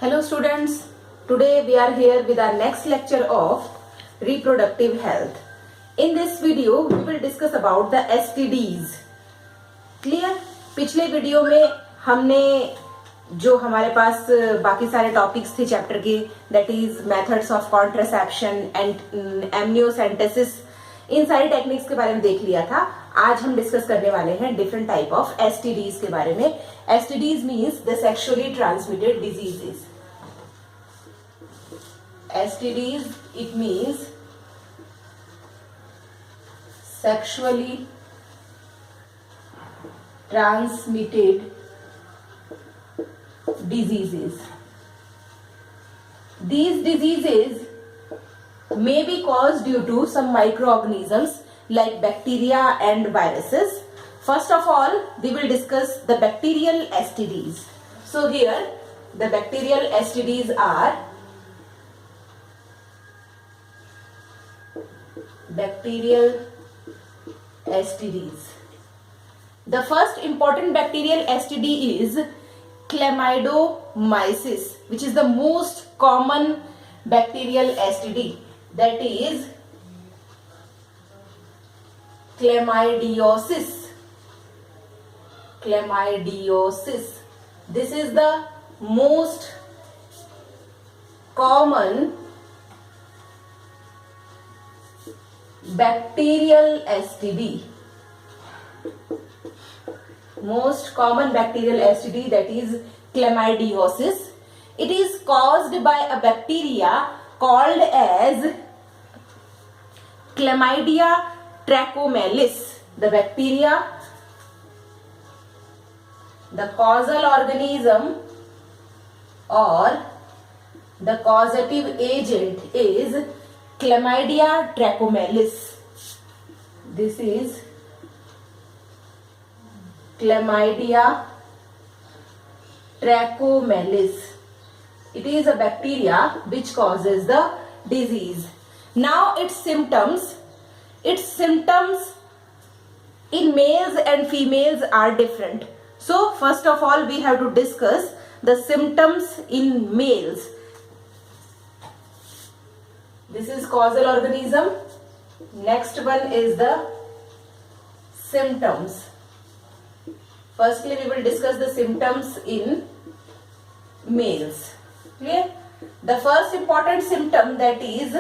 Hello students, today we are here with our next lecture of reproductive health. In this video we will discuss about the STDs. Clear? पिछले video में हमने जो हमारे पास बाकी सारे topics थे chapter के, that is methods of contraception and amniocentesis, इन सारी टेक्निक्स के बारे में देख लिया था. आज हम डिस्कस करने वाले हैं डिफरेंट टाइप ऑफ एसटीडीज के बारे में. STDs means the sexually transmitted diseases. STDs, it means sexually transmitted diseases. These diseases may be caused due to some microorganisms like bacteria and viruses. First of all, we will discuss the bacterial STDs. So here the bacterial STDs are bacterial STDs. The first important bacterial STD is chlamydomyces, which is the most common bacterial STD. That is chlamydiosis. Chlamydiosis. This is the most common bacterial STD. Most common bacterial STD, that is chlamydiosis. It is caused by a bacteria called as Chlamydia trachomatis. The bacteria, the causal organism or the causative agent is Chlamydia trachomatis. This is Chlamydia trachomatis. It is a bacteria which causes the disease. Now its symptoms in males and females are different. So first of all we have to discuss the symptoms in males. This is causal organism. Next one is the symptoms. Firstly, we will discuss the symptoms in males. Clear? The first important symptom, that is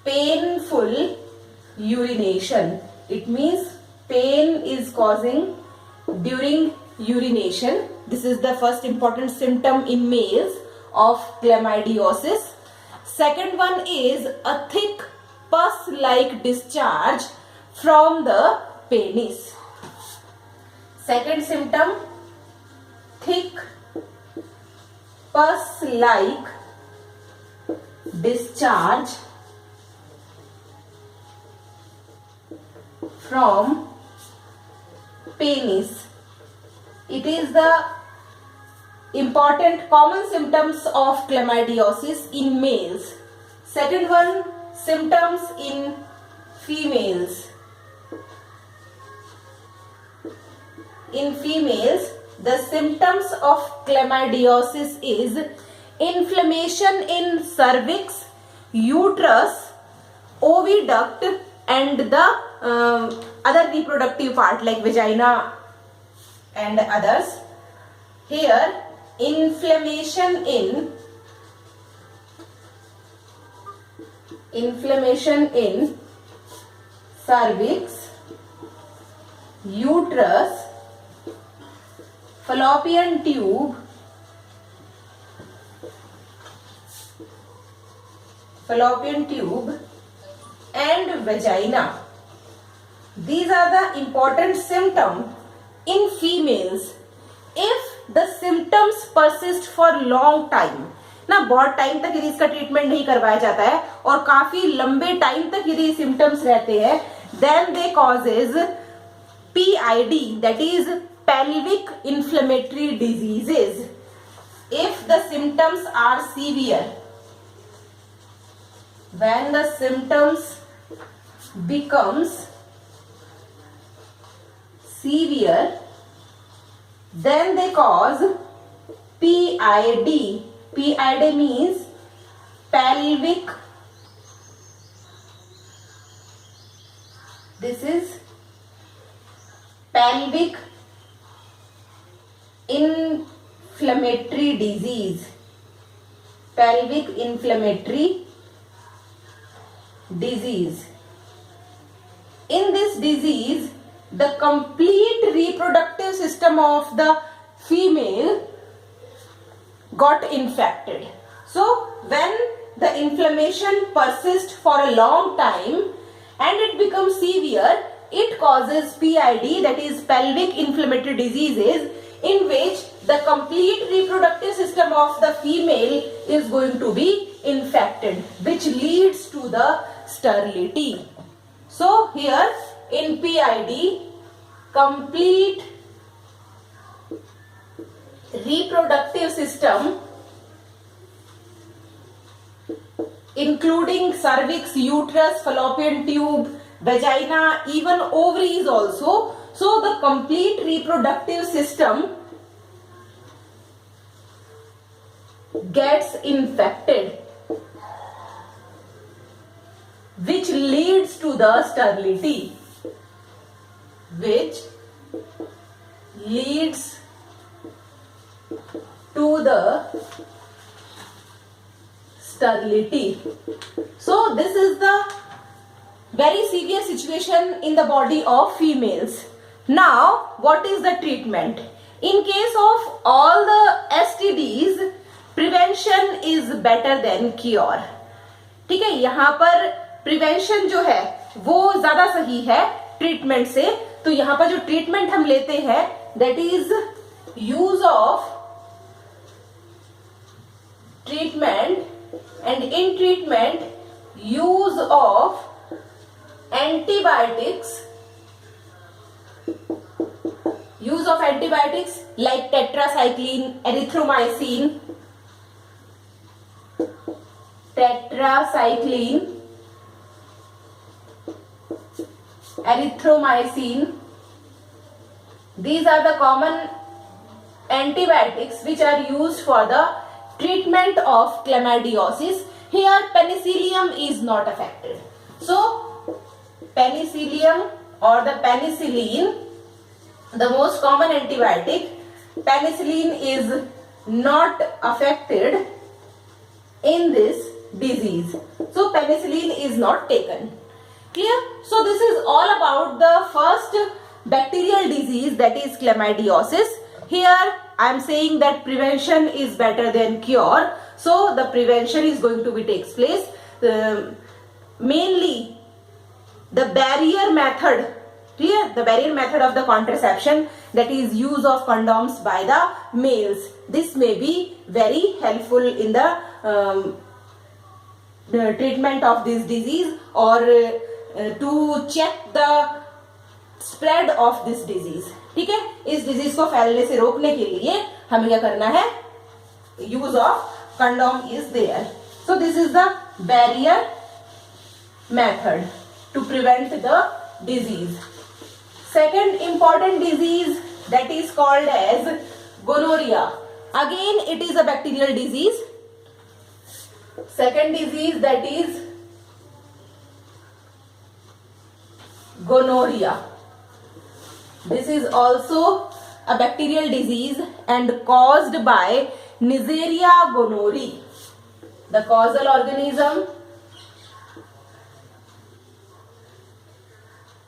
painful urination. It means pain is causing during urination. This is the first important symptom in males of chlamydiosis. Second one is a thick pus-like discharge from the penis. Second symptom, thick pus-like discharge from penis. It is the important common symptoms of chlamydiosis in males. Second one, symptoms in females. In females, the symptoms of chlamydiosis is inflammation in cervix, uterus, oviduct and the other reproductive part like vagina and others. Here, inflammation in cervix, uterus, fallopian tube, and vagina. These are the important symptoms in females. If the symptoms persist for long time, ना बहुत time तक यदि इसका treatment नहीं करवाया जाता है और काफी लंबे टाइम तक यदि सिम्टम्स रहते हैं, then they causes PID, that is pelvic inflammatory diseases. If the symptoms are severe, when the symptoms becomes severe, then they cause PID, PID means pelvic. This is pelvic inflammatory disease. Pelvic inflammatory disease. In this disease, the complete reproductive system of the female got infected. So when the inflammation persists for a long time and it becomes severe, it causes PID, that is pelvic inflammatory diseases, in which the complete reproductive system of the female is going to be infected, which leads to the sterility. So here in PID, complete reproductive system including cervix, uterus, fallopian tube, vagina, even ovaries also. So the complete reproductive system gets infected, which leads to the sterility. Which leads to the sterility. So this is the very serious situation in the body of females. Now what is the treatment? In case of all the STDs, prevention is better than cure. ठीक है, यहाँ पर prevention जो है वो ज्यादा सही है ट्रीटमेंट से. तो यहाँ पर जो ट्रीटमेंट हम लेते हैं that is use of treatment, and in treatment use of antibiotics like tetracycline, erythromycin, these are the common antibiotics which are used for the treatment of chlamydiosis. Here penicillium is not affected. So penicillium or the penicillin, the most common antibiotic, penicillin is not affected in this disease. So penicillin is not taken. Clear? So this is all about the first bacterial disease, that is chlamydiosis. Here I am saying that prevention is better than cure. So the prevention is going to be takes place. Mainly the barrier method, clear? The barrier method of the contraception, that is use of condoms by the males. This may be very helpful in the treatment of this disease or to check the spread of this disease. ठीक है, इस disease को फैलने से रोकने के लिए हमें क्या करना है? Use of condom is there. So this is the barrier method to prevent the disease. Second important disease that is called as gonorrhea. Again it is a bacterial disease. Second disease, that is gonorrhea. This is also a bacterial disease and caused by Neisseria gonorrhoeae. The causal organism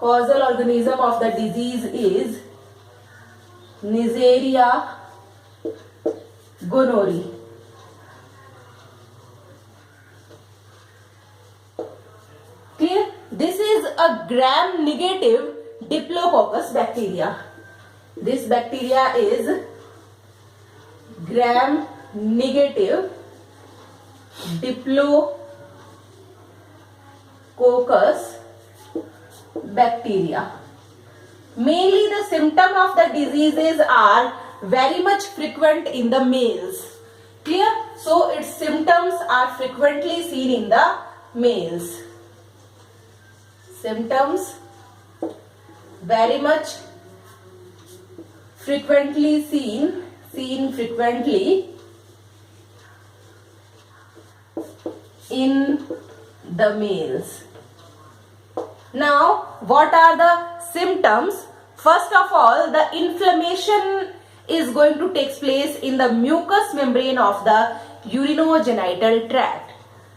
of the disease is Neisseria gonorrhoeae. Clear? This is a gram-negative Diplococcus bacteria. This bacteria is gram-negative Diplococcus bacteria. Mainly the symptom of the diseases are very much frequent in the males. Clear? So its symptoms are frequently seen in the males. Symptoms very much frequently seen frequently in the males. Now, what are the symptoms? First of all, the inflammation is going to take place in the mucous membrane of the urinogenital tract.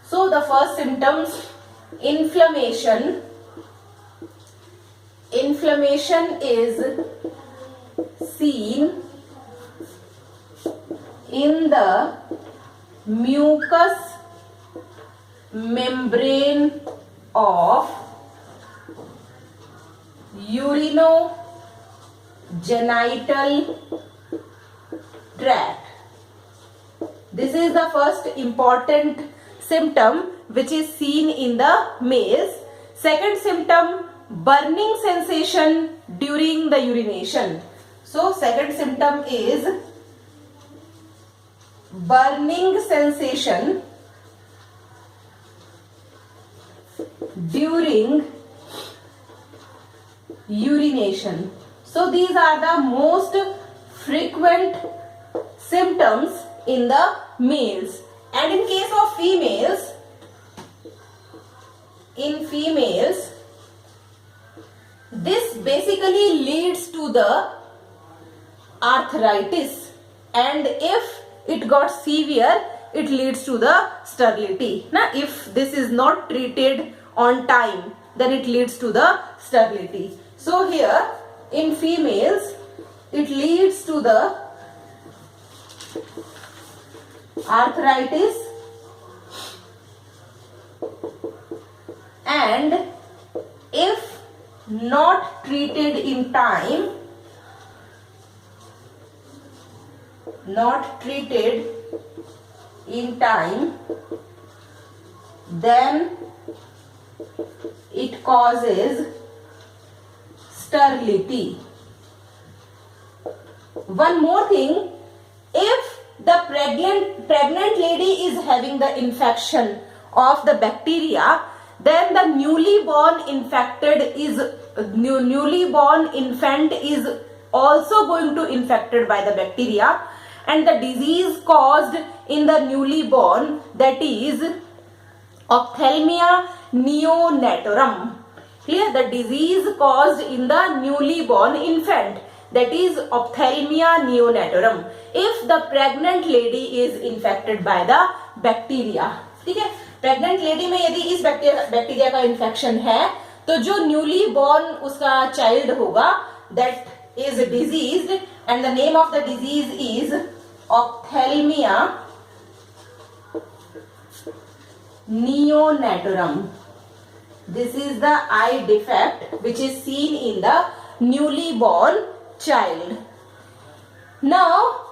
So, the first symptoms, inflammation. Inflammation is seen in the mucous membrane of urinogenital tract. This is the first important symptom which is seen in the males. Second symptom, burning sensation during the urination. So, second symptom is burning sensation during urination. So, these are the most frequent symptoms in the males. And in case of females, in females, this basically leads to the arthritis, and if it got severe, it leads to the sterility. Now, if this is not treated on time, then it leads to the sterility. So here in females, it leads to the arthritis, and if not treated in time, then it causes sterility. One more thing, if the pregnant lady is having the infection of the bacteria, then the newly born infant is also going to infected by the bacteria, and the disease caused in the newly born, that is ophthalmia neonatorum. Clear? The disease caused in the newly born infant, that is ophthalmia neonatorum, if the pregnant lady is infected by the bacteria. ठीक है, pregnant lady में यदि इस bacteria का infection है, तो जो newly born उसका चाइल्ड होगा, that is diseased, and the name of the disease is ophthalmia neonatorum. This is the eye defect which is seen in the newly born child. Now,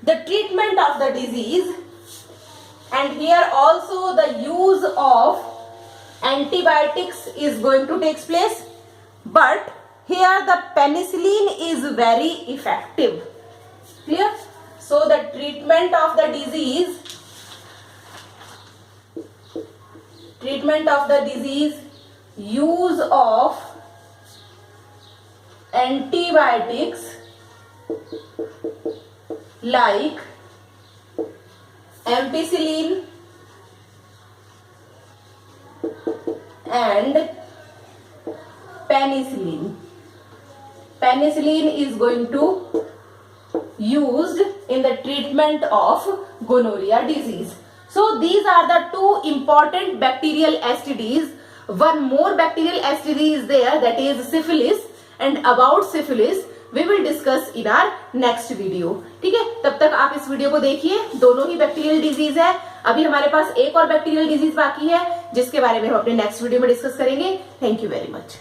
the treatment of the disease, and here also the use of antibiotics is going to take place, but here the penicillin is very effective. Clear? So the treatment of the disease, use of antibiotics like ampicillin and penicillin. Penicillin is going to used in the treatment of gonorrhea disease. So these are the two important bacterial STDs. One more bacterial STD is there, that is syphilis, and about syphilis we will discuss in our next video. ठीक है, तब तक आप इस video को देखिए. दोनों ही bacterial disease है. अभी हमारे पास एक और बैक्टीरियल डिजीज बाकी है जिसके बारे में हम अपने नेक्स्ट वीडियो में डिस्कस करेंगे. Thank you very much.